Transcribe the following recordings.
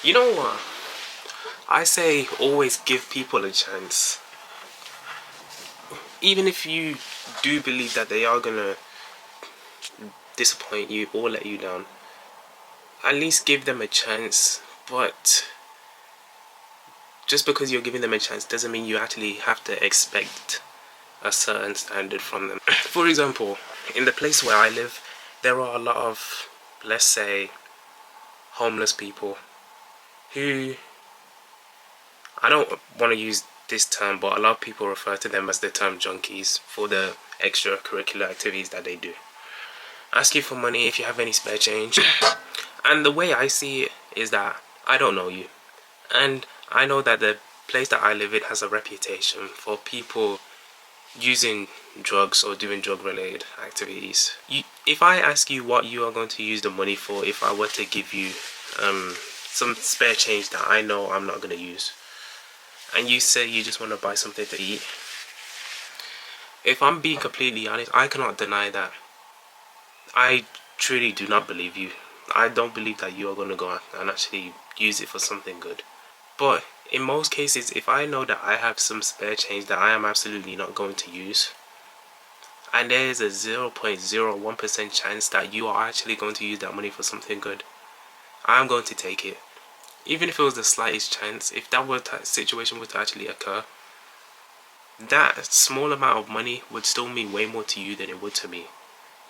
You know what? I say always give people a chance. Even if you do believe that they are gonna disappoint you or let you down, at least give them a chance. But just because you're giving them a chance doesn't mean you actually have to expect a certain standard from them. For example, in the place where I live, there are a lot of, let's say, homeless people who, I don't want to use this term, but a lot of people refer to them as the term junkies for the extracurricular activities that they do. Ask you for money if you have any spare change. And the way I see it is that I don't know you. And I know that the place that I live in has a reputation for people using drugs or doing drug related activities. If I ask you what you are going to use the money for, if I were to give you some spare change that I know I'm not going to use, and you say you just want to buy something to eat, if I'm being completely honest, I cannot deny that I truly do not believe you. I don't believe that you are going to go and actually use it for something good. But in most cases, if I know that I have some spare change that I am absolutely not going to use, and there is a 0.01% chance that you are actually going to use that money for something good, I'm going to take it. Even if it was the slightest chance, if that situation were to actually occur, that small amount of money would still mean way more to you than it would to me.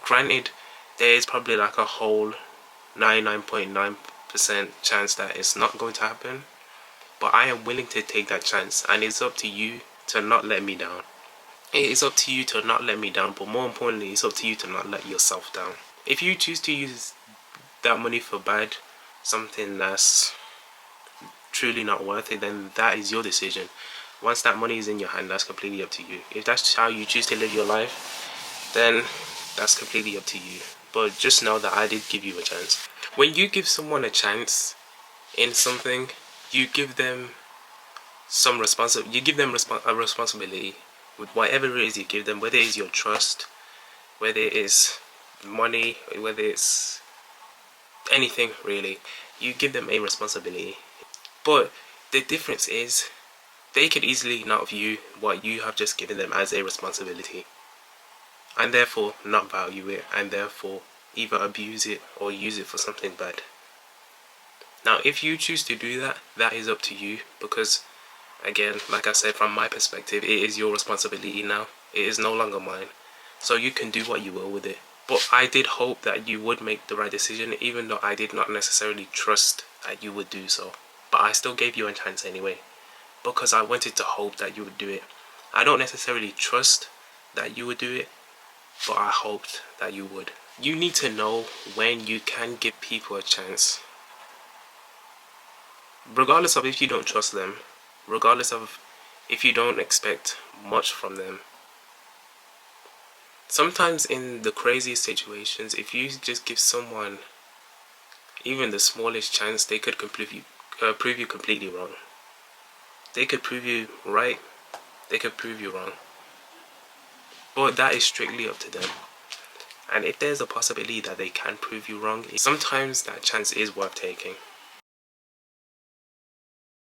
Granted, there is probably like a whole 99.9% chance that it's not going to happen, but I am willing to take that chance, and it's up to you to not let me down. It is up to you to not let me down, but more importantly, it's up to you to not let yourself down. If you choose to use that money for bad, something that's truly not worth it, then that is your decision. Once that money is in your hand, that's completely up to you. If that's how you choose to live your life, then that's completely up to you. But just know that I did give you a chance. When you give someone a chance in something, you give them a responsibility with whatever it is you give them, whether it is your trust, whether it is money, whether it's anything really. You give them a responsibility. But the difference is, they could easily not view what you have just given them as a responsibility, and therefore not value it, and therefore either abuse it or use it for something bad. Now, if you choose to do that, that is up to you, because again, like I said, from my perspective, it is your responsibility now. It is no longer mine. So you can do what you will with it. But I did hope that you would make the right decision, even though I did not necessarily trust that you would do so. But I still gave you a chance anyway, because I wanted to hope that you would do it. I don't necessarily trust that you would do it, but I hoped that you would. You need to know when you can give people a chance. Regardless of if you don't trust them, regardless of if you don't expect much from them. Sometimes in the craziest situations, if you just give someone even the smallest chance, they could prove you completely wrong. They could prove you right, they could prove you wrong. But that is strictly up to them. And if there's a possibility that they can prove you wrong, sometimes that chance is worth taking.